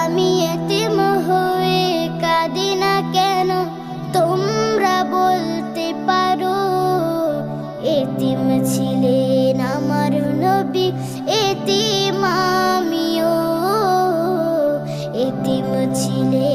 আমি এতিম হয়ে কাঁদি না কেন, তোমরা বলতে পারো। এতিম ছিলেন আমার নবী, এতিম আমিও। এতিম ছিলেন